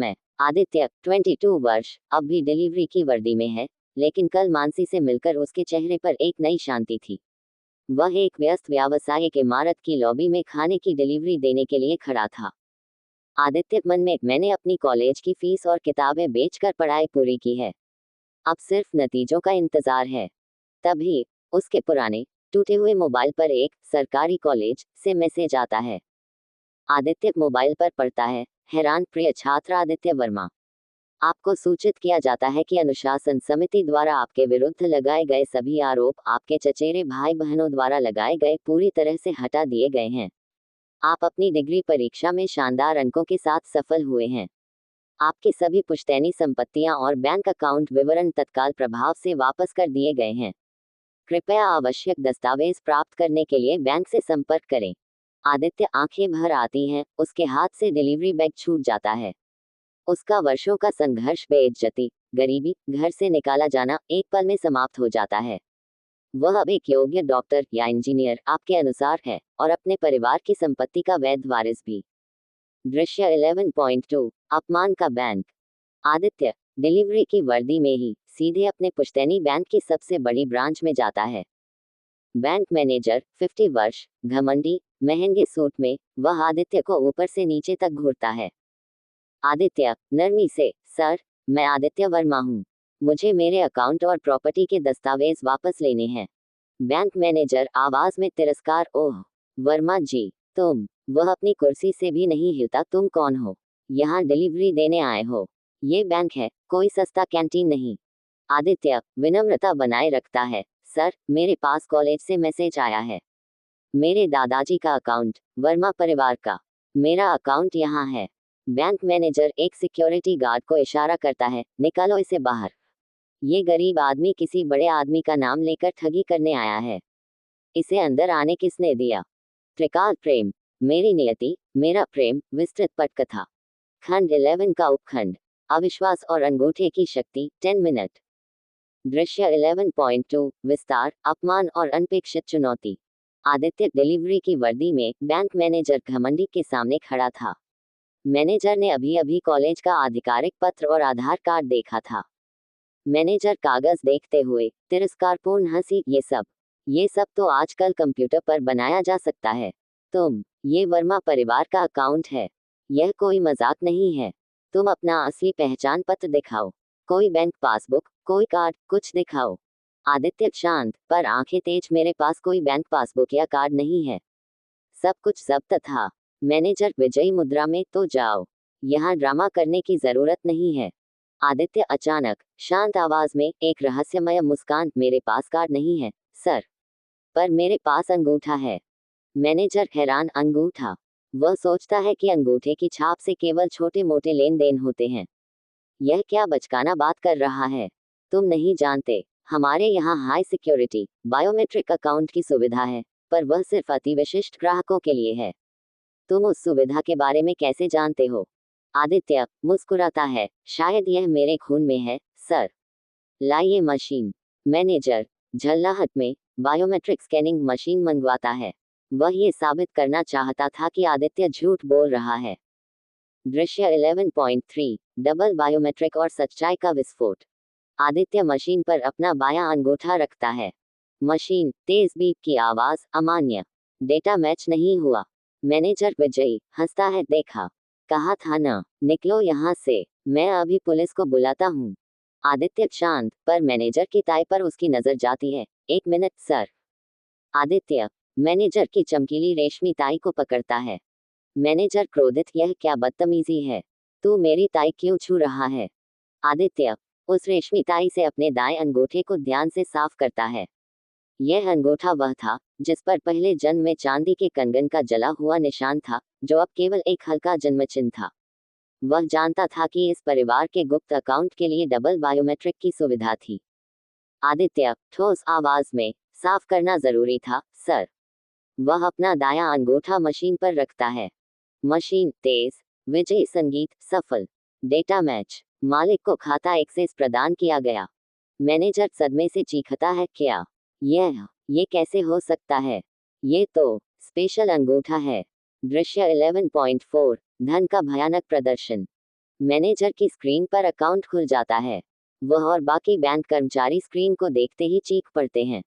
मैं आदित्य 22 वर्ष अब भी डिलीवरी की वर्दी में है, लेकिन कल मानसी से मिलकर उसके चेहरे पर एक नई शांति थी। वह एक व्यस्त व्यावसायिक इमारत की लॉबी में खाने की डिलीवरी देने के लिए खड़ा था। आदित्य मन में, मैंने अपनी कॉलेज की फीस और किताबें बेचकर पढ़ाई पूरी की है, अब सिर्फ नतीजों का इंतजार है। तभी उसके पुराने टूटे हुए मोबाइल पर एक सरकारी कॉलेज से मैसेज आता है। आदित्य मोबाइल पर पढ़ता है, हैरान, प्रिय छात्र आदित्य वर्मा, आपको सूचित किया जाता है कि अनुशासन समिति द्वारा आपके विरुद्ध लगाए गए सभी आरोप आपके चचेरे भाई बहनों द्वारा लगाए गए पूरी तरह से हटा दिए गए हैं। आप अपनी डिग्री परीक्षा में शानदार अंकों के साथ सफल हुए हैं। आपकी सभी पुश्तैनी संपत्तियां और बैंक अकाउंट विवरण तत्काल प्रभाव से वापस कर दिए गए हैं। कृपया आवश्यक दस्तावेज प्राप्त करने के लिए बैंक से संपर्क करें। आदित्य आंखें भर आती हैं, उसके हाथ से डिलीवरी बैग छूट जाता है। उसका वर्षों का संघर्ष, बेइज्जती, गरीबी, घर से निकाला जाना एक पल में समाप्त हो जाता है। वह अब एक योग्य डॉक्टर या इंजीनियर आपके अनुसार है और अपने परिवार की संपत्ति का वैध वारिस भी। दृश्य 11.2 अपमान का बैंक। आदित्य डिलीवरी की वर्दी में ही सीधे अपने पुश्तैनी बैंक की सबसे बड़ी ब्रांच में जाता है। बैंक मैनेजर 50 वर्ष, घमंडी, महंगे सूट में, वह आदित्य को ऊपर से नीचे तक घूरता है। आदित्य नरमी से, सर, मैं आदित्य वर्मा हूँ, मुझे मेरे अकाउंट और प्रॉपर्टी के दस्तावेज वापस लेने हैं। बैंक मैनेजर आवाज में तिरस्कार, ओह वर्मा जी, तुम। वह अपनी कुर्सी से भी नहीं हिलता, तुम कौन हो? यहाँ डिलीवरी देने आए हो? ये बैंक है, कोई सस्ता कैंटीन नहीं। आदित्य विनम्रता बनाए रखता है, सर, मेरे पास कॉलेज से मैसेज आया है। मेरे दादाजी का अकाउंट, वर्मा परिवार का। मेरा अकाउंट यहाँ है। बैंक मैनेजर एक सिक्योरिटी गार्ड को इशारा करता है, निकालो इसे बाहर। ये गरीब आदमी किसी बड़े आदमी का नाम लेकर ठगी करने आया है। इसे अंदर आने किसने दिया? त्रिकाल प्रेम, मेरी नियति, मेरा प्रेम, विस्तृत पटकथा। खंड 11 का उपखंड, अविश्वास और अंगूठे की शक्ति, 10 मिनट। दृश्य 11.2 विस्तार, अपमान और अनपेक्षित चुनौती। आदित्य डिलीवरी की वर्दी में बैंक मैनेजर घमंडी के सामने खड़ा था। मैनेजर ने अभी अभी कॉलेज का आधिकारिक पत्र और आधार कार्ड देखा था। मैनेजर कागज देखते हुए तिरस्कारपूर्ण हंसी, ये सब तो आजकल कंप्यूटर पर बनाया जा सकता है। ये वर्मा परिवार का अकाउंट है, यह कोई मजाक नहीं है। तुम अपना असली पहचान पत्र दिखाओ, कोई बैंक पासबुक, कोई कार्ड, कुछ दिखाओ। आदित्य शांत पर आंखें तेज, मेरे पास कोई बैंक पासबुक या कार्ड नहीं है, सब कुछ जब्त था। मैनेजर विजयी मुद्रा में, तो जाओ, यहाँ ड्रामा करने की जरूरत नहीं है। आदित्य अचानक शांत आवाज में, एक रहस्यमय मुस्कान, मेरे पास कार्ड नहीं है सर, पर मेरे पास अंगूठा है। मैनेजर हैरान, अंगूठा? वह सोचता है कि अंगूठे की छाप से केवल छोटे मोटे लेन देन होते हैं। यह क्या बचकाना बात कर रहा है? तुम नहीं जानते, हमारे यहाँ हाई सिक्योरिटी बायोमेट्रिक अकाउंट की सुविधा है, पर वह सिर्फ अति विशिष्ट ग्राहकों के लिए है। तुम उस सुविधा के बारे में कैसे जानते हो? आदित्य मुस्कुराता है, शायद यह मेरे खून में है सर। लाइए मशीन। मैनेजर झल्लाहट में बायोमेट्रिक स्कैनिंग मशीन मंगवाता है। वह ये साबित करना चाहता था कि आदित्य झूठ बोल रहा है। दृश्य 11.3 डबल बायोमेट्रिक और सच्चाई का विस्फोट। आदित्य मशीन पर अपना बायां अंगूठा रखता है। मशीन, तेज बीप की आवाज, अमान्य, डेटा मैच नहीं हुआ। मैनेजर विजयी हंसता है, देखा, कहा था ना, निकलो यहाँ से, मैं अभी पुलिस को बुलाता हूँ। आदित्य शांत पर मैनेजर की टाई पर उसकी नजर जाती है, 1 मिनट सर। आदित्य मैनेजर की चमकीली रेशमी टाई को पकड़ता है। मैनेजर क्रोधित, यह क्या बदतमीजी है, तू मेरी टाई क्यों छू रहा है? आदित्य उस रेशमी टाई से अपने दाएं अंगूठे को ध्यान से साफ करता है। यह अंगूठा वह था जिस पर पहले जन्म में चांदी के कंगन का जला हुआ निशान था, जो अब केवल एक हल्का जन्मचिन्ह था। वह जानता था कि इस परिवार के गुप्त अकाउंट के लिए डबल बायोमेट्रिक की सुविधा थी। आदित्य ठोस आवाज में, साफ करना जरूरी था सर। वह अपना दायां अंगूठा मशीन पर रखता है। मशीन तेज, विजयी संगीत, सफल, डेटा मैच, मालिक को खाता एक्सेस प्रदान किया गया। मैनेजर सदमे से चीखता है, क्या ये कैसे हो सकता है? ये तो स्पेशल अंगूठा है। दृश्य 11.4 धन का भयानक प्रदर्शन। मैनेजर की स्क्रीन पर अकाउंट खुल जाता है। वह और बाकी बैंक कर्मचारी स्क्रीन को देखते ही चीख पड़ते हैं।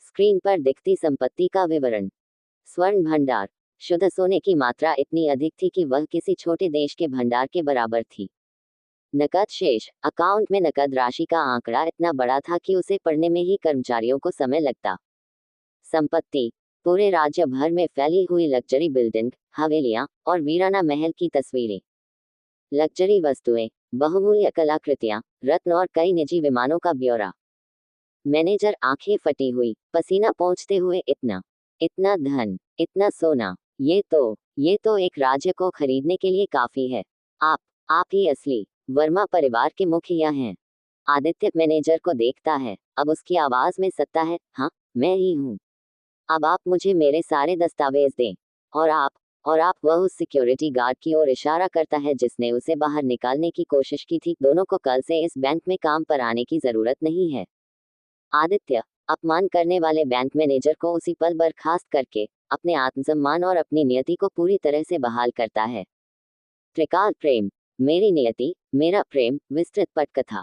स्क्रीन पर दिखती संपत्ति का विवरण। स्वर्ण भंडार। शुद्ध सोने की मात्रा इतनी अधिक थी कि वह किसी छोटे देश के भंडार के बराबर थी। नकद शेष। अकाउंट में नकद राशि का आंकड़ा इतना बड़ा था कि उसे पढ़ने में ही कर्मचारियों को समय लगता। संपत्ति। पूरे राज्य भर में फैली हुई लग्जरी बिल्डिंग, हवेलियां और वीराना महल की तस्वीरें। लग्जरी वस्तुएं, बहुमूल्य कलाकृतियां, रत्न और कई निजी विमानों का ब्यौरा। मैनेजर आंखें फटी हुई, पसीना पोंछते हुए, इतना इतना धन, इतना सोना, ये तो एक राज्य को खरीदने के लिए काफी है। आप ही असली वर्मा परिवार के मुखिया हैं। आदित्य मैनेजर को देखता है। अब उसकी आवाज में सत्ता है। हाँ, मैं ही हूँ। अब आप मुझे मेरे सारे दस्तावेज दें। और आप वह उस सिक्योरिटी गार्ड की ओर इशारा करता है जिसने उसे बाहर निकालने की कोशिश की थी। दोनों को कल से इस बैंक में काम पर आने की जरूरत नहीं है। आदित्य अपमान करने वाले बैंक मैनेजर को उसी पल बर्खास्त करके अपने आत्मसम्मान और अपनी नियति को पूरी तरह से बहाल करता है। त्रिकाल प्रेम, मेरी नियति, मेरा प्रेम, विस्तृत पटकथा।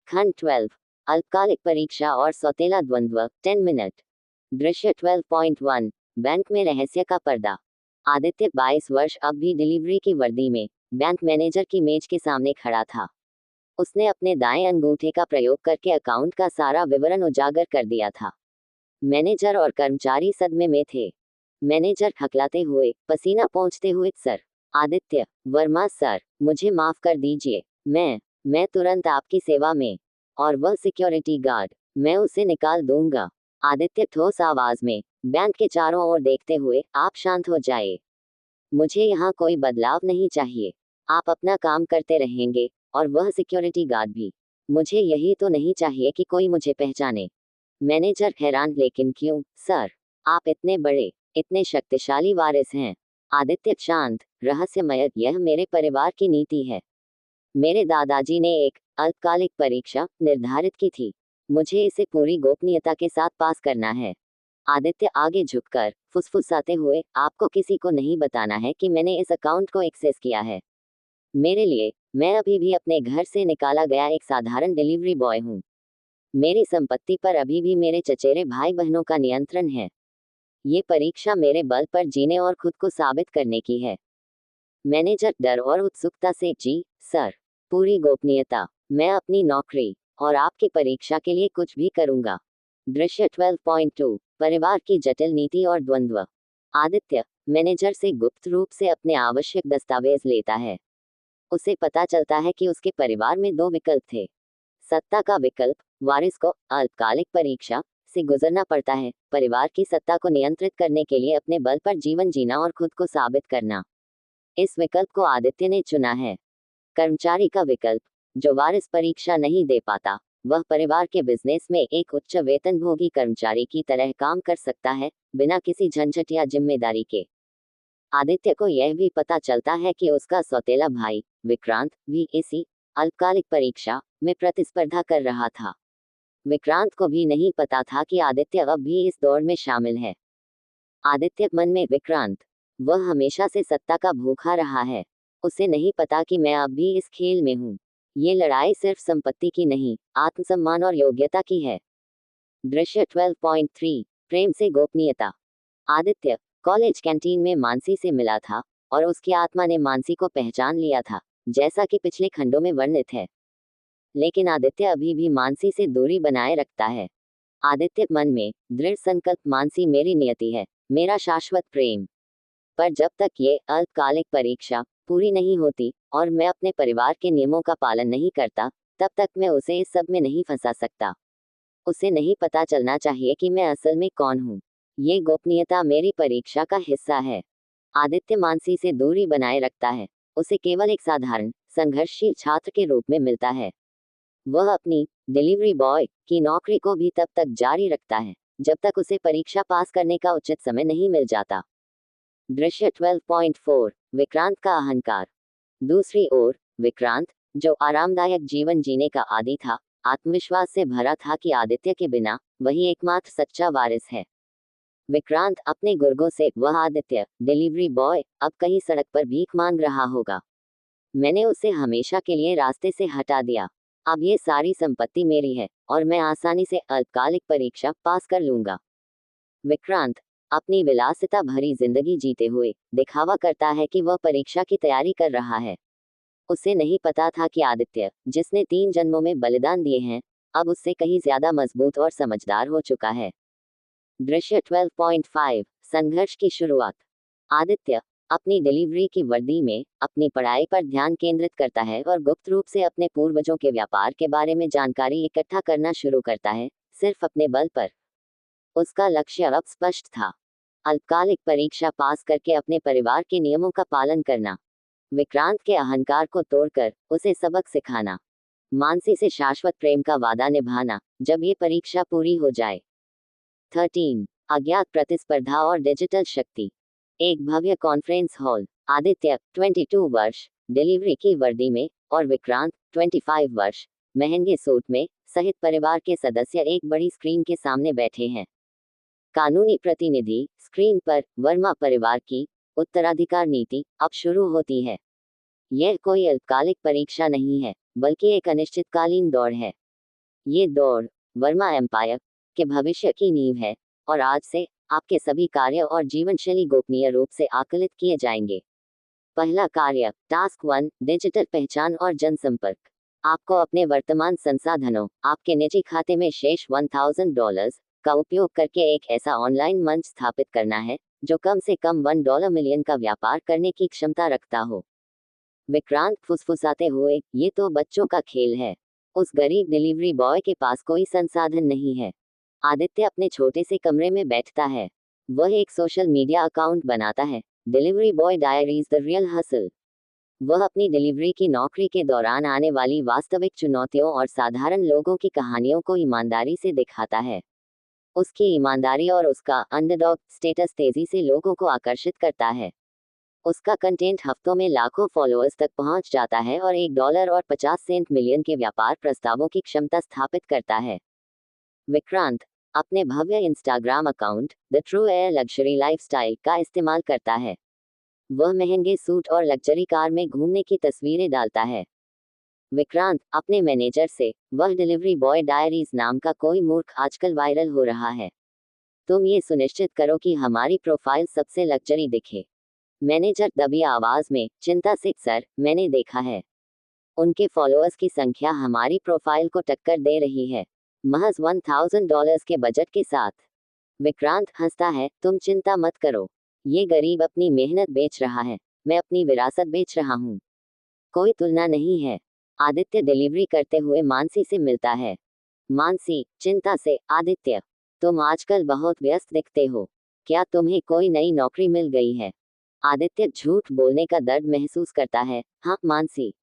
खंड 12। अल्पकालिक परीक्षा और सौतेला द्वंद्व। 10 मिनट। दृश्य 12.1। बैंक में रहस्य का पर्दा। आदित्य 22 वर्ष अब भी डिलीवरी की वर्दी में बैंक मैनेजर की मेज के सामने खड़ा था। उसने अपने दाएं अंगूठे का प्रयोग करके अकाउंट का सारा विवरण उजागर कर दिया था। मैनेजर और कर्मचारी सदमे में थे। मैनेजर हकलाते हुए, पसीना पोंछते हुए, सर, आदित्य वर्मा सर, मुझे माफ कर दीजिए। मैं तुरंत आपकी सेवा में। और वह सिक्योरिटी गार्ड, मैं उसे निकाल दूंगा। आदित्य ठोस आवाज में, बैंक के चारों ओर देखते हुए, आप शांत हो जाइए। मुझे यहाँ कोई बदलाव नहीं चाहिए। आप अपना काम करते रहेंगे, और वह सिक्योरिटी गार्ड भी। मुझे यही तो नहीं चाहिए कि कोई मुझे पहचाने। मैनेजर हैरान, लेकिन क्यों सर? आप इतने बड़े, इतने शक्तिशाली वारिस हैं। आदित्य शांत, रहस्यमय, यह मेरे परिवार की नीति है। मेरे दादाजी ने एक अल्पकालिक परीक्षा निर्धारित की थी। मुझे इसे पूरी गोपनीयता के साथ पास करना है। आदित्य आगे झुककर फुसफुसाते हुए, आपको किसी को नहीं बताना है कि मैंने इस अकाउंट को एक्सेस किया है। मेरे लिए, मैं अभी भी अपने घर से निकाला गया एक साधारण डिलीवरी बॉय हूँ। मेरी संपत्ति पर अभी भी मेरे चचेरे भाई बहनों का नियंत्रण है। ये परीक्षा मेरे बल पर जीने और खुद को साबित करने की है। मैनेजर डर और उत्सुकता से, जी सर, पूरी गोपनीयता। मैं अपनी नौकरी और आपकी परीक्षा के लिए कुछ भी करूंगा। दृश्य 12.2। परिवार की जटिल नीति और द्वंद्व। आदित्य मैनेजर से गुप्त रूप से अपने आवश्यक दस्तावेज लेता है। उसे पता चलता है कि उसके परिवार में दो विकल्प थे। सत्ता का विकल्प, वारिस को अल्पकालिक परीक्षा से गुजरना पड़ता है, परिवार की सत्ता को नियंत्रित करने के लिए अपने बल पर जीवन जीना और खुद को साबित करना। इस विकल्प को आदित्य ने चुना है। कर्मचारी का विकल्प, जो वारिस परीक्षा नहीं दे पाता, वह परिवार के बिजनेस में एक उच्च वेतनभोगी कर्मचारी की तरह काम कर सकता है, बिना किसी झंझट या जिम्मेदारी के। आदित्य को यह भी पता चलता है कि उसका सौतेला भाई विक्रांत भी इसी अल्पकालिक परीक्षा में प्रतिस्पर्धा कर रहा था। विक्रांत को भी नहीं पता था कि आदित्य अब भी इस दौड़ में शामिल है। आदित्य मन में, विक्रांत, वह हमेशा से सत्ता का भूखा रहा है। उसे नहीं पता कि मैं अब भी इस खेल में हूँ। ये लड़ाई सिर्फ संपत्ति की नहीं, आत्मसम्मान और योग्यता की है। दृश्य 12.3। प्रेम से गोपनीयता। आदित्य कॉलेज कैंटीन में मानसी से मिला था, और उसकी आत्मा ने मानसी को पहचान लिया था, जैसा कि पिछले खंडों में वर्णित है। लेकिन आदित्य अभी भी मानसी से दूरी बनाए रखता है। आदित्य मन में दृढ़ संकल्प, मानसी मेरी नियति है, मेरा शाश्वत प्रेम। पर जब तक ये अल्पकालिक परीक्षा पूरी नहीं होती और मैं अपने परिवार के नियमों का पालन नहीं करता, तब तक मैं उसे इस सब में नहीं फंसा सकता। उसे नहीं पता चलना चाहिए कि मैं असल में कौन हूँ। ये गोपनीयता मेरी परीक्षा का हिस्सा है। आदित्य मानसी से दूरी बनाए रखता है। उसे केवल एक साधारण संघर्षशील छात्र के रूप में मिलता है। वह अपनी डिलीवरी बॉय की नौकरी को भी तब तक जारी रखता है जब तक उसे परीक्षा पास करने का उचित समय नहीं मिल जाता। दृश्य 12.4। विक्रांत का अहंकार। दूसरी ओर विक्रांत, जो आरामदायक जीवन जीने का आदी था, आत्मविश्वास से भरा था कि आदित्य के बिना वही एकमात्र सच्चा वारिस है। विक्रांत अपने गुर्गों से, वह आदित्य डिलीवरी बॉय अब कहीं सड़क पर भीख मांग रहा होगा। मैंने उसे हमेशा के लिए रास्ते से हटा दिया। अब ये सारी संपत्ति मेरी है और मैं आसानी से अल्पकालिक परीक्षा पास कर लूंगा। विक्रांत अपनी विलासिता भरी जिंदगी जीते हुए दिखावा करता है कि वह परीक्षा की तैयारी कर रहा है। उसे नहीं पता था कि आदित्य, जिसने 3 जन्मों में बलिदान दिए हैं, अब उससे कहीं ज्यादा मजबूत और समझदार हो चुका है। दृश्य 12.5 संघर्ष की शुरुआत। आदित्य अपनी डिलीवरी की वर्दी में अपनी पढ़ाई पर ध्यान केंद्रित करता है और गुप्त रूप से अपने पूर्वजों के व्यापार के बारे में जानकारी इकट्ठा करना शुरू करता है, सिर्फ अपने बल पर। उसका लक्ष्य अब स्पष्ट था, अल्पकालिक परीक्षा पास करके अपने परिवार के नियमों का पालन करना, विक्रांत के अहंकार को तोड़कर उसे सबक सिखाना, मानसी से शाश्वत प्रेम का वादा निभाना जब ये परीक्षा पूरी हो जाए। 13 अज्ञात प्रतिस्पर्धा और डिजिटल शक्ति। एक भव्य कॉन्फ्रेंस हॉल। आदित्य 22 वर्ष डिलीवरी की वर्दी में और विक्रांत 25 वर्ष महंगे सूट में सहित परिवार के सदस्य एक बड़ी स्क्रीन के सामने बैठे हैं। कानूनी प्रतिनिधि स्क्रीन पर वर्मा परिवार की उत्तराधिकार नीति अब शुरू होती है। यह कोई अल्पकालिक परीक्षा नहीं है, बल्कि एक अनिश्चितकालीन दौड़ है। ये दौड़ वर्मा एम्पायर के भविष्य की नींव है और आज से आपके सभी कार्य और जीवनशैली गोपनीय रूप से आकलित किए जाएंगे। पहला कार्य, टास्क 1, डिजिटल पहचान और जनसंपर्क। आपको अपने वर्तमान संसाधनों, आपके निजी खाते में शेष $1000 का उपयोग करके एक ऐसा ऑनलाइन मंच स्थापित करना है जो कम से कम $1 मिलियन का व्यापार करने की क्षमता रखता हो। विक्रांत फुसफुसाते हुए, ये तो बच्चों का खेल है। उस गरीब डिलीवरी बॉय के पास कोई संसाधन नहीं है। आदित्य अपने छोटे से कमरे में बैठता है। वह एक सोशल मीडिया अकाउंट बनाता है, delivery boy diaries the real hustle. वह अपनी डिलीवरी की नौकरी के दौरान आने वाली वास्तविक चुनौतियों और साधारण लोगों की कहानियों को ईमानदारी से दिखाता है। उसकी ईमानदारी और उसका अंडरडॉग स्टेटस तेजी से लोगों को आकर्षित करता है। उसका कंटेंट हफ्तों में लाखों फॉलोअर्स तक पहुंच जाता है और $1 और 50 सेंट मिलियन के व्यापार प्रस्तावों की क्षमता स्थापित करता है। विक्रांत अपने भव्य Instagram account the true air luxury lifestyle का इस्तेमाल करता है। वह महंगे सूट और लग्जरी कार में घूमने की तस्वीरें डालता है। विक्रांत अपने मैनेजर से, वह डिलीवरी बॉय डायरीज नाम का कोई मूर्ख आजकल वायरल हो रहा है। तुम ये सुनिश्चित करो कि हमारी प्रोफाइल सबसे लग्जरी दिखे। मैनेजर दबी आवाज में, चिंता से सर, मैंने देखा है। उनके फॉलोअर्स की संख्या हमारी प्रोफाइल को टक्कर दे रही है, महज $1000 के बजट के साथ। विक्रांत हंसता है, तुम चिंता मत करो। ये गरीब अपनी मेहनत बेच रहा है, मैं अपनी विरासत बेच रहा हूँ। कोई तुलना नहीं है। आदित्य डिलीवरी करते हुए मानसी से मिलता है। मानसी चिंता से, आदित्य, तुम आजकल बहुत व्यस्त दिखते हो। क्या तुम्हें कोई नई नौकरी मिल गई है? आदित्य झूठ बोलने का दर्द महसूस करता है। हाँ मानसी,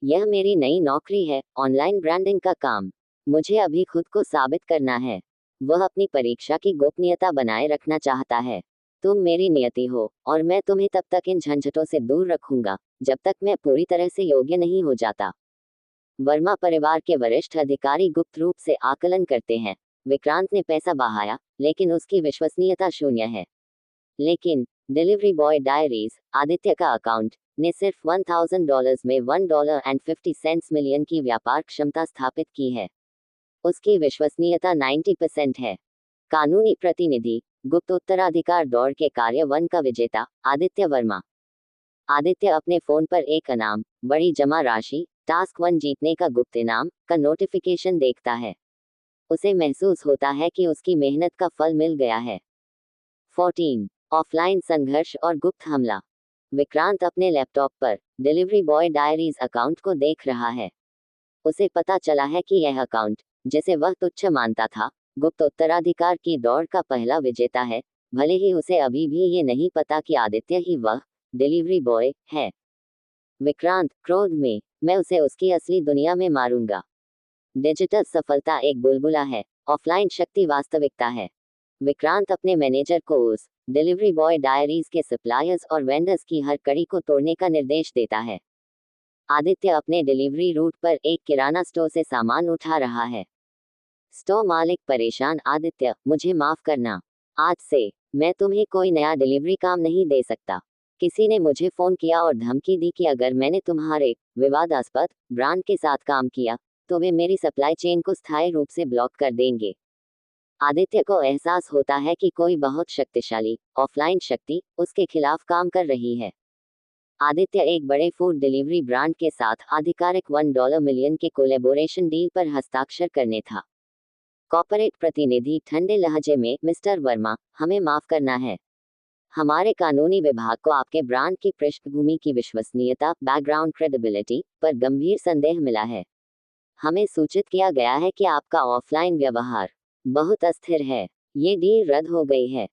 यह मेरी नई नौकरी है, ऑनलाइन ब्रांडिंग का काम। मुझे अभी खुद को साबित करना है। वह अपनी परीक्षा की गोपनीयता बनाए रखना चाहता है। तुम मेरी नियति हो और मैं तुम्हें तब तक इन झंझटों से दूर रखूंगा जब तक मैं पूरी तरह से योग्य नहीं हो जाता। वर्मा परिवार के वरिष्ठ अधिकारी गुप्त रूप से आकलन करते हैं। विक्रांत ने पैसा बहाया, लेकिन उसकी विश्वसनीयता शून्य है। लेकिन डिलीवरी बॉय डायरीज आदित्य का अकाउंट ने सिर्फ $1000 में $1.50 मिलियन की व्यापार क्षमता स्थापित की है। उसकी विश्वसनीयता 90% है। कानूनी प्रतिनिधि गुप्त उत्तराधिकार दौड़ के कार्य 1 का विजेता आदित्य वर्मा। आदित्य अपने फोन पर एक इनाम, बड़ी जमा राशि, टास्क 1 जीतने का गुप्त इनाम का नोटिफिकेशन देखता है। उसे महसूस होता है कि उसकी मेहनत का फल मिल गया है। 14 ऑफलाइन संघर्ष और गुप्त हमला। विक्रांत अपने लैपटॉप पर डिलीवरी बॉय डायरीज अकाउंट को देख रहा है। उसे पता चला है कि यह अकाउंट, जिसे वह तुच्छ मानता था, गुप्त उत्तराधिकार की दौड़ का पहला विजेता है, भले ही उसे अभी भी ये नहीं पता कि आदित्य ही वह डिलीवरी बॉय है। विक्रांत क्रोध में, मैं उसे उसकी असली दुनिया में मारूंगा। डिजिटल सफलता एक बुलबुला है, ऑफलाइन शक्ति वास्तविकता है। विक्रांत अपने मैनेजर को उस डिलीवरी बॉय डायरीज के सप्लायर्स और वेंडर्स की हर कड़ी को तोड़ने का निर्देश देता है। आदित्य अपने डिलीवरी रूट पर एक किराना स्टोर से सामान उठा रहा है। स्टोर मालिक परेशान, आदित्य, मुझे माफ करना। आज से मैं तुम्हें कोई नया डिलीवरी काम नहीं दे सकता। किसी ने मुझे फोन किया और धमकी दी कि अगर मैंने तुम्हारे विवादास्पद ब्रांड के साथ काम किया तो वे मेरी सप्लाई चेन को स्थायी रूप से ब्लॉक कर देंगे। आदित्य को एहसास होता है कि कोई बहुत शक्तिशाली ऑफलाइन शक्ति उसके खिलाफ काम कर रही है। आदित्य एक बड़े फूड डिलीवरी ब्रांड के साथ आधिकारिक $1 मिलियन के कोलैबोरेशन डील पर हस्ताक्षर करने था। कॉर्पोरेट प्रतिनिधि ठंडे लहजे में, मिस्टर वर्मा, हमें माफ करना है। हमारे कानूनी विभाग को आपके ब्रांड की पृष्ठभूमि की विश्वसनीयता, बैकग्राउंड क्रेडिबिलिटी पर गंभीर संदेह मिला है। हमें सूचित किया गया है कि आपका ऑफलाइन व्यवहार बहुत अस्थिर है। ये डील रद्द हो गई है।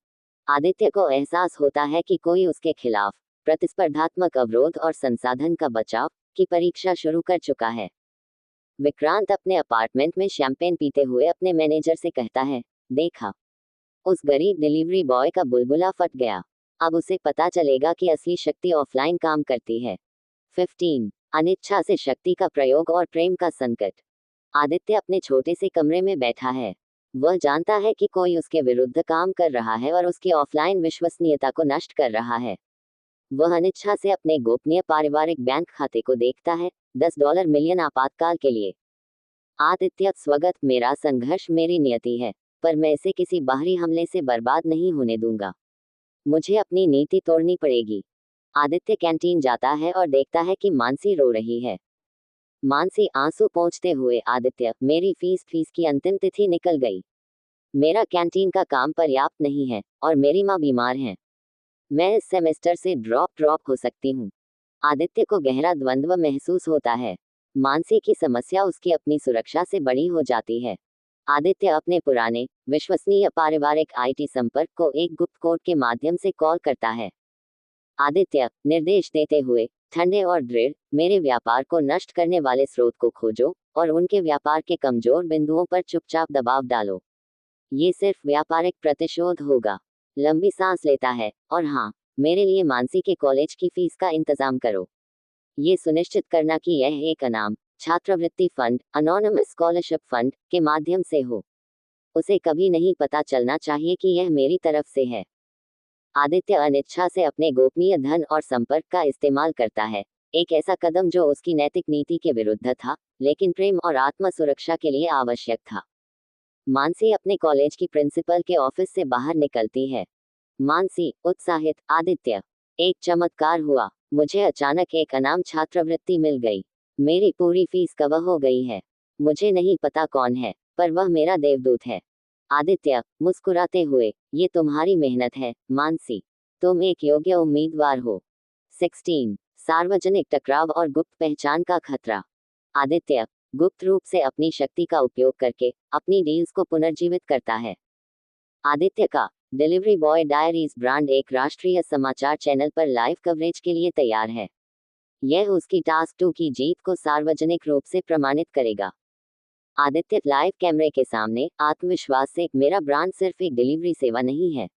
आदित्य को एहसास होता है कि कोई उसके खिलाफ प्रतिस्पर्धात्मक अवरोध और संसाधन का बचाव की परीक्षा शुरू कर चुका है। विक्रांत अपने अपार्टमेंट में शैंपेन पीते हुए अपने मैनेजर से कहता है, देखा, उस गरीब डिलीवरी बॉय का बुलबुला फट गया। अब उसे पता चलेगा कि असली शक्ति ऑफलाइन काम करती है। 15 अनिच्छा से शक्ति का प्रयोग और प्रेम का संकट। आदित्य अपने छोटे से कमरे में बैठा है। वह जानता है कि कोई उसके विरुद्ध काम कर रहा है और उसकी ऑफलाइन विश्वसनीयता को नष्ट कर रहा है। वह अनिच्छा से अपने गोपनीय पारिवारिक बैंक खाते को देखता है, $10 मिलियन आपातकाल के लिए। आदित्य, स्वगत, मेरा संघर्ष मेरी नियति है, पर मैं इसे किसी बाहरी हमले से बर्बाद नहीं होने दूंगा। मुझे अपनी नीति तोड़नी पड़ेगी। आदित्य कैंटीन जाता है और देखता है कि मानसी रो रही है। मानसी आंसू पोंछते हुए, आदित्य, मेरी फीस की अंतिम तिथि निकल गई। मेरा कैंटीन का काम पर्याप्त नहीं है और मेरी माँ बीमार है। मैं इस सेमेस्टर से ड्रॉप हो सकती हूँ। आदित्य को गहरा द्वंद्व महसूस होता है। मानसी की समस्या उसकी अपनी सुरक्षा से बड़ी हो जाती है। आदित्य अपने पुराने विश्वसनीय पारिवारिक आईटी संपर्क को एक गुप्त कोड के माध्यम से कॉल करता है। आदित्य, निर्देश देते हुए, ठंडे और दृढ़, मेरे व्यापार को नष्ट करने वाले स्रोत को खोजो और उनके व्यापार के कमजोर बिंदुओं पर चुपचाप दबाव डालो। ये सिर्फ व्यापारिक प्रतिशोध होगा। लंबी सांस लेता है, और हाँ, मेरे लिए मानसी के कॉलेज की फीस का इंतजाम करो। ये सुनिश्चित करना कि यह एक अनाम छात्रवृत्ति फंड, अनोनिमस स्कॉलरशिप फंड के माध्यम से हो। उसे कभी नहीं पता चलना चाहिए कि यह मेरी तरफ से है। आदित्य अनिच्छा से अपने गोपनीय धन और संपर्क का इस्तेमाल करता है, एक ऐसा कदम जो उसकी नैतिक नीति के विरुद्ध था, लेकिन प्रेम और आत्म सुरक्षा के लिए आवश्यक था। मानसी अपने कॉलेज की प्रिंसिपल के ऑफिस से बाहर निकलती है। मानसी, उत्साहित, आदित्य, एक चमत्कार हुआ। मुझे अचानक एक अनाम छात्रवृत्ति मिल गई। मेरी पूरी फीस कवर हो गई है। मुझे नहीं पता कौन है, पर वह मेरा देवदूत है। आदित्य, मुस्कुराते हुए, ये तुम्हारी मेहनत है, मानसी। तुम एक योग्य उम्मीदवार हो। 16 सार्वजनिक टकराव और गुप्त पहचान का खतरा। आदित्य गुप्त रूप से अपनी शक्ति का उपयोग करके अपनी डील्स को पुनर्जीवित करता है। आदित्य का डिलीवरी बॉय डायरीज ब्रांड एक राष्ट्रीय समाचार चैनल पर लाइव कवरेज के लिए तैयार है। यह उसकी टास्क 2 की जीत को सार्वजनिक रूप से प्रमाणित करेगा। आदित्य लाइव कैमरे के सामने आत्मविश्वास से, मेरा ब्रांड सिर्फ एक डिलीवरी सेवा नहीं है।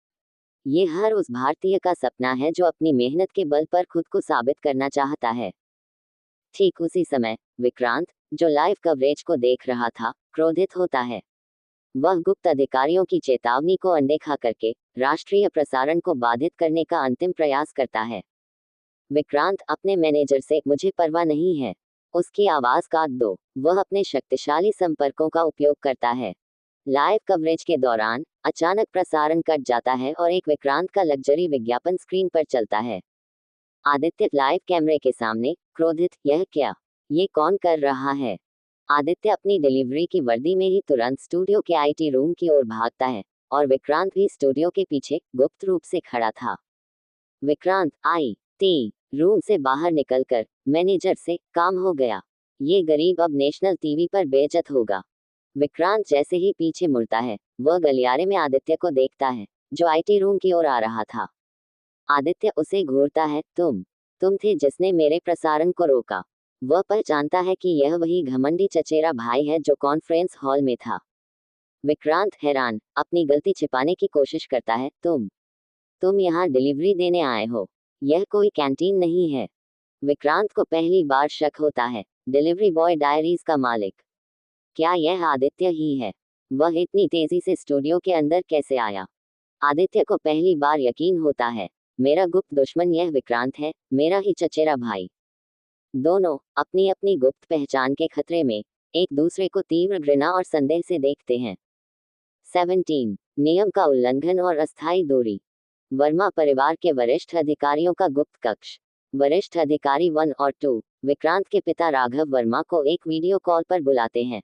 ये हर उस भारतीय का सपना है जो अपनी मेहनत के बल पर खुद को साबित करना चाहता है। ठीक उसी समय विक्रांत, जो लाइव कवरेज को देख रहा था, क्रोधित होता है। वह गुप्त अधिकारियों की चेतावनी को अनदेखा करके राष्ट्रीय प्रसारण को बाधित करने का अंतिम प्रयास करता है। विक्रांत अपने मैनेजर से, मुझे परवाह नहीं है, उसकी आवाज काट दो। वह अपने शक्तिशाली संपर्कों का उपयोग करता है। लाइव कवरेज के दौरान अचानक प्रसारण कट जाता है और एक विक्रांत का लग्जरी विज्ञापन स्क्रीन पर चलता है। आदित्य लाइव कैमरे के सामने क्रोधित, यह क्या? ये कौन कर रहा है? आदित्य अपनी डिलीवरी की वर्दी में ही तुरंत स्टूडियो के आईटी रूम की ओर भागता है और विक्रांत भी स्टूडियो के पीछे गुप्त रूप से खड़ा था। विक्रांत आईटी रूम से बाहर निकलकर मैनेजर से, काम हो गया, ये गरीब अब नेशनल टीवी पर बेइज्जत होगा। विक्रांत जैसे ही पीछे मुड़ता है, वह गलियारे में आदित्य को देखता है, जो आईटी रूम की ओर आ रहा था। आदित्य उसे घूरता है, तुम थे जिसने मेरे प्रसारण को रोका। वह पहचानता है कि यह वही घमंडी चचेरा भाई है जो कॉन्फ्रेंस हॉल में था। विक्रांत हैरान, अपनी गलती छिपाने की कोशिश करता है, तुम यहाँ डिलीवरी देने आए हो, यह कोई कैंटीन नहीं है। विक्रांत को पहली बार शक होता है, डिलीवरी बॉय डायरीज का मालिक, क्या यह आदित्य ही है? वह इतनी तेजी से स्टूडियो के अंदर कैसे आया? आदित्य को पहली बार यकीन होता है, मेरा गुप्त दुश्मन यह विक्रांत है, मेरा ही चचेरा भाई। दोनों अपनी अपनी गुप्त पहचान के खतरे में एक दूसरे को तीव्र घृणा और संदेह से देखते हैं। 17 नियम का उल्लंघन और अस्थायी दूरी। वर्मा परिवार के वरिष्ठ अधिकारियों का गुप्त कक्ष। वरिष्ठ अधिकारी 1 और 2 विक्रांत के पिता राघव वर्मा को एक वीडियो कॉल पर बुलाते हैं।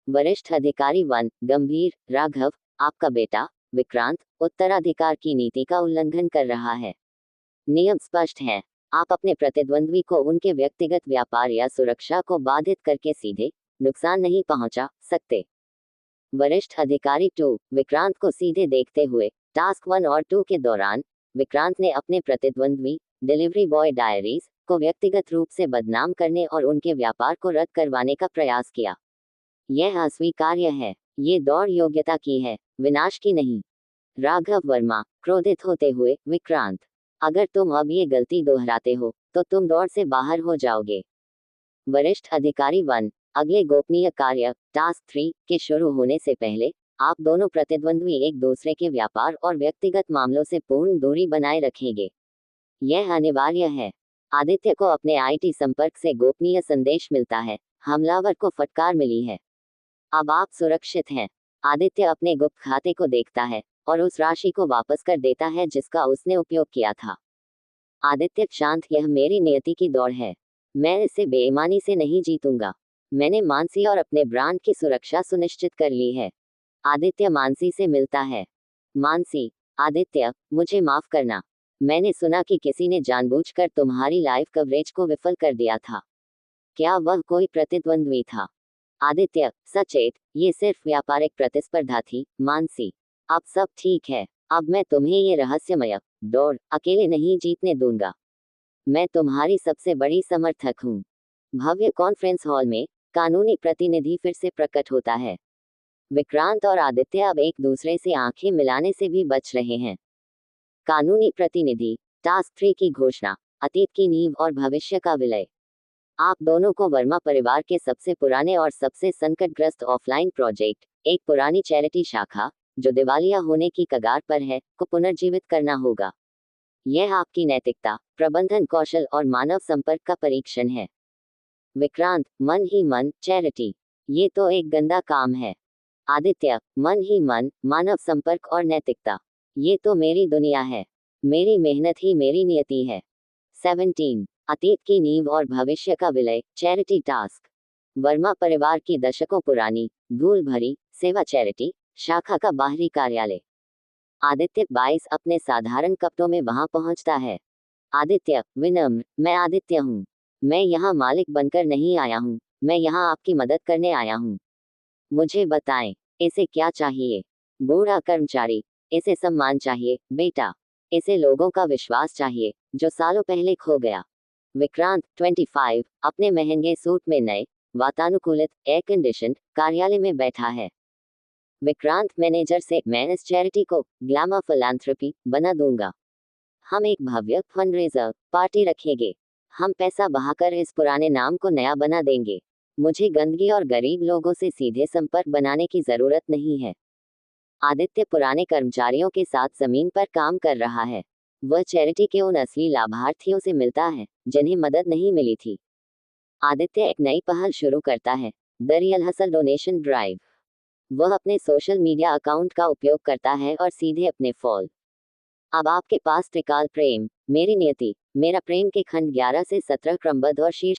वरिष्ठ अधिकारी 1 गंभीर, राघव, आपका बेटा विक्रांत उत्तराधिकार की नीति का उल्लंघन कर रहा है। नियम स्पष्ट है, आप अपने प्रतिद्वंद्वी को उनके व्यक्तिगत व्यापार या सुरक्षा को बाधित करके सीधे नुकसान नहीं पहुंचा सकते। वरिष्ठ अधिकारी 2 विक्रांत को सीधे देखते हुए टास्क 1 और 2 के दौरान विक्रांत ने अपने प्रतिद्वंद्वी डिलीवरी बॉय डायरीज को व्यक्तिगत रूप से बदनाम करने और उनके व्यापार को रद्द करवाने का प्रयास किया। यह अस्वीकार्य है। ये दौड़ योग्यता की है, विनाश की नहीं। राघव वर्मा क्रोधित होते हुए, विक्रांत, अगर तुम अब ये गलती दोहराते हो तो तुम दौड़ से बाहर हो जाओगे। वरिष्ठ अधिकारी 1 अगले गोपनीय कार्य टास्क 3 के शुरू होने से पहले आप दोनों प्रतिद्वंद्वी एक दूसरे के व्यापार और व्यक्तिगत मामलों से पूर्ण दूरी बनाए रखेंगे। यह अनिवार्य है। आदित्य को अपने आईटी संपर्क से गोपनीय संदेश मिलता है, हमलावर को फटकार मिली है। अब आप सुरक्षित हैं। आदित्य अपने गुप्त खाते को देखता है और उस राशि को वापस कर देता है जिसका उसने उपयोग किया था। आदित्य शांत, यह मेरी नियति की दौड़ है, मैं इसे बेईमानी से नहीं जीतूंगा। मैंने मानसी और अपने ब्रांड की सुरक्षा सुनिश्चित कर ली है। आदित्य मानसी से मिलता है। मानसी, आदित्य, मुझे माफ करना। मैंने सुना कि किसी ने जानबूझकर तुम्हारी लाइव कवरेज को विफल कर दिया था। क्या वह कोई प्रतिद्वंद्वी था? आदित्य, सचेत, ये सिर्फ व्यापारिक प्रतिस्पर्धा थी। मानसी, अब सब ठीक है। अब मैं तुम्हें ये रहस्यमय दौड़ अकेले नहीं जीतने दूंगा। मैं तुम्हारी सबसे बड़ी समर्थक हूँ। भव्य कॉन्फ्रेंस हॉल में कानूनी प्रतिनिधि फिर से प्रकट होता है। विक्रांत और आदित्य अब एक दूसरे से आंखें मिलाने से भी बच रहे हैं। कानूनी प्रतिनिधि टास्क 3 की घोषणा, अतीत की नींव और भविष्य का विलय। आप दोनों को वर्मा परिवार के सबसे पुराने और सबसे संकटग्रस्त ऑफलाइन प्रोजेक्ट, एक पुरानी चैरिटी शाखा जो दिवालिया होने की कगार पर है, को पुनर्जीवित करना होगा। यह आपकी नैतिकता, प्रबंधन कौशल और मानव संपर्क का परीक्षण है। विक्रांत, मन ही मन चैरिटी, ये तो एक गंदा काम है। आदित्य, मन ही मन मानव संपर्क और नैतिकता, ये तो मेरी दुनिया है। मेरी मेहनत ही मेरी नियति है। 17 अतीत की नींव और भविष्य का विलय चैरिटी टास्क। वर्मा परिवार की दशकों पुरानी धूल भरी सेवा चैरिटी शाखा का बाहरी कार्यालय। आदित्य 22 अपने साधारण कपड़ों में वहां पहुंचता है। आदित्य, विनम्र, मैं आदित्य हूँ। मैं यहाँ मालिक बनकर नहीं आया हूँ, मैं यहाँ आपकी मदद करने आया हूँ। मुझे बताएं, इसे क्या चाहिए? बूढ़ा कर्मचारी, इसे सम्मान चाहिए बेटा। इसे लोगों का विश्वास चाहिए जो सालों पहले खो गया। विक्रांत 25 अपने महंगे सूट में नए वातानुकूलित एयर कंडीशनड कार्यालय में बैठा है। विक्रांत मैनेजर से, मैं इस चैरिटी को ग्लैमर फिलैंथ्रोपी बना दूंगा। हम एक भव्य फंडरेजर पार्टी रखेंगे। हम पैसा बहाकर इस पुराने नाम को नया बना देंगे। मुझे गंदगी और गरीब लोगों से सीधे संपर्क बनाने की जरूरत नहीं है। आदित्य पुराने कर्मचारियों के साथ जमीन पर काम कर रहा है। वह चैरिटी के उन असली लाभार्थियों से मिलता है जिन्हें मदद नहीं मिली थी। आदित्य एक नई पहल शुरू करता है, the real hustle donation drive. वह अपने सोशल मीडिया अकाउंट का उपयोग करता है और सीधे अपने फॉल। अब आपके पास त्रिकाल प्रेम, मेरी नियति, मेरा प्रेम के खंड 11 से 17 क्रमबद्ध और शीर्ष